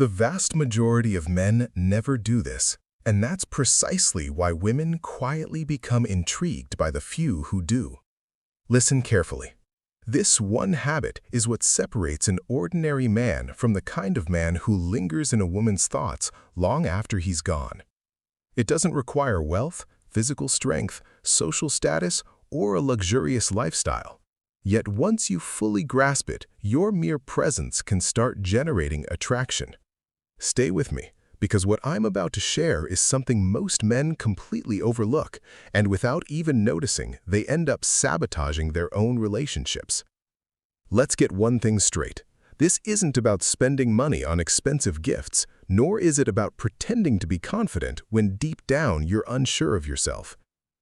The vast majority of men never do this, and that's precisely why women quietly become intrigued by the few who do. Listen carefully. This one habit is what separates an ordinary man from the kind of man who lingers in a woman's thoughts long after he's gone. It doesn't require wealth, physical strength, social status, or a luxurious lifestyle. Yet once you fully grasp it, your mere presence can start generating attraction. Stay with me, because what I'm about to share is something most men completely overlook, and without even noticing, they end up sabotaging their own relationships. Let's get one thing straight. This isn't about spending money on expensive gifts, nor is it about pretending to be confident when deep down you're unsure of yourself.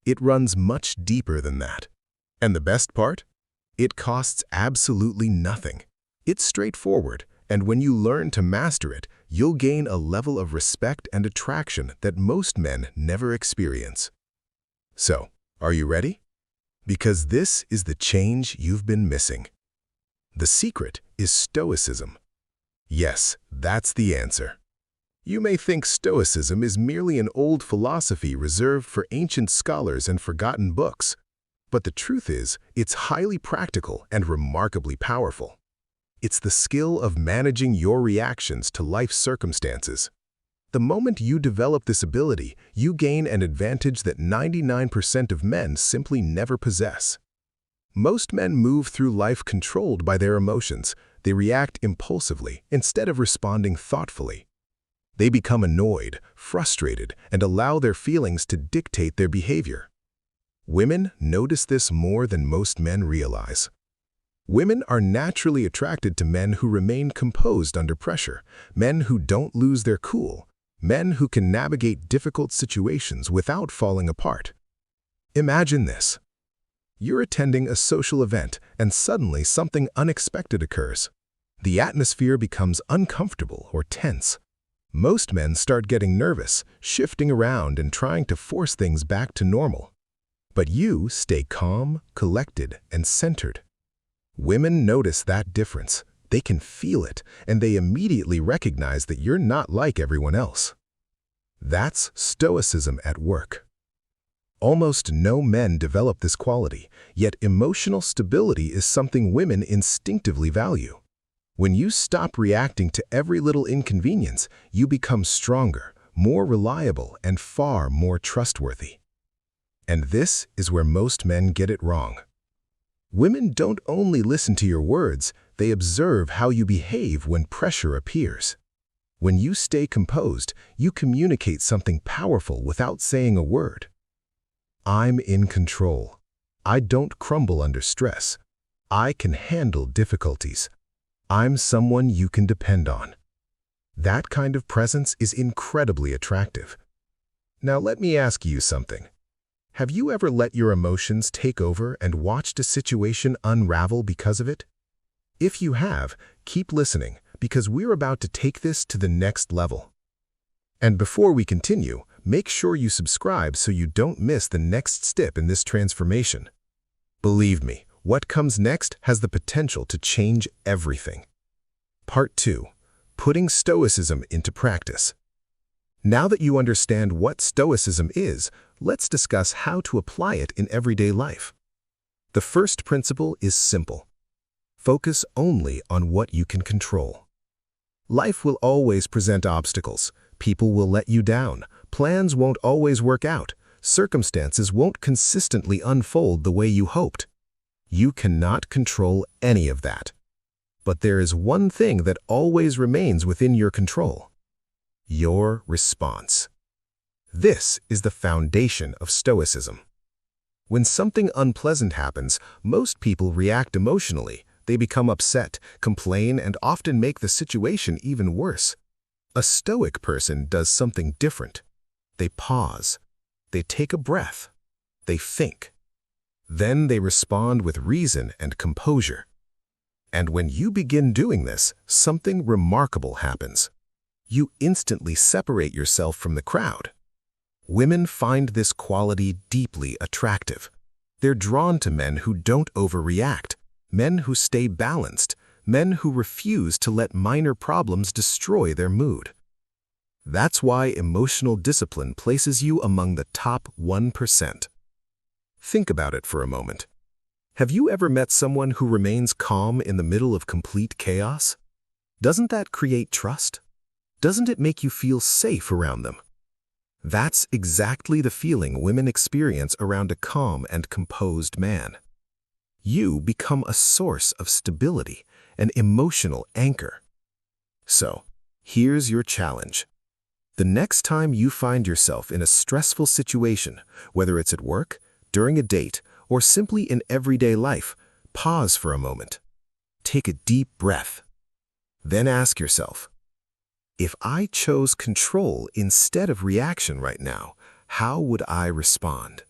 It runs much deeper than that. And the best part? It costs absolutely nothing. It's straightforward, and when you learn to master it, you'll gain a level of respect and attraction that most men never experience. So, are you ready? Because this is the change you've been missing. The secret is Stoicism. Yes, that's the answer. You may think Stoicism is merely an old philosophy reserved for ancient scholars and forgotten books. But the truth is, it's highly practical and remarkably powerful. It's the skill of managing your reactions to life's circumstances. The moment you develop this ability, you gain an advantage that 99% of men simply never possess. Most men move through life controlled by their emotions. They react impulsively instead of responding thoughtfully. They become annoyed, frustrated, and allow their feelings to dictate their behavior. Women notice this more than most men realize. Women are naturally attracted to men who remain composed under pressure, men who don't lose their cool, men who can navigate difficult situations without falling apart. Imagine this. You're attending a social event and suddenly something unexpected occurs. The atmosphere becomes uncomfortable or tense. Most men start getting nervous, shifting around and trying to force things back to normal. But you stay calm, collected, and centered. Women notice that difference. They can feel it, and they immediately recognize that you're not like everyone else. That's Stoicism at work. Almost no men develop this quality, yet emotional stability is something women instinctively value. When you stop reacting to every little inconvenience, you become stronger, more reliable, and far more trustworthy. And this is where most men get it wrong. Women don't only listen to your words, they observe how you behave when pressure appears. When you stay composed, you communicate something powerful without saying a word. I'm in control. I don't crumble under stress. I can handle difficulties. I'm someone you can depend on. That kind of presence is incredibly attractive. Now let me ask you something. Have you ever let your emotions take over and watched a situation unravel because of it? If you have, keep listening, because we're about to take this to the next level. And before we continue, make sure you subscribe so you don't miss the next step in this transformation. Believe me, what comes next has the potential to change everything. Part 2. Putting Stoicism into practice. Now that you understand what Stoicism is, let's discuss how to apply it in everyday life. The first principle is simple. Focus only on what you can control. Life will always present obstacles. People will let you down. Plans won't always work out. Circumstances won't consistently unfold the way you hoped. You cannot control any of that. But there is one thing that always remains within your control: your response. This is the foundation of Stoicism. When something unpleasant happens, most people react emotionally. They become upset, complain, and often make the situation even worse. A Stoic person does something different. They pause. They take a breath. They think. Then they respond with reason and composure. And when you begin doing this, something remarkable happens. You instantly separate yourself from the crowd. Women find this quality deeply attractive. They're drawn to men who don't overreact, men who stay balanced, men who refuse to let minor problems destroy their mood. That's why emotional discipline places you among the top 1%. Think about it for a moment. Have you ever met someone who remains calm in the middle of complete chaos? Doesn't that create trust? Doesn't it make you feel safe around them? That's exactly the feeling women experience around a calm and composed man. You become a source of stability, an emotional anchor. So, here's your challenge. The next time you find yourself in a stressful situation, whether it's at work, during a date, or simply in everyday life, pause for a moment. Take a deep breath. Then ask yourself, if I chose control instead of reaction right now, how would I respond?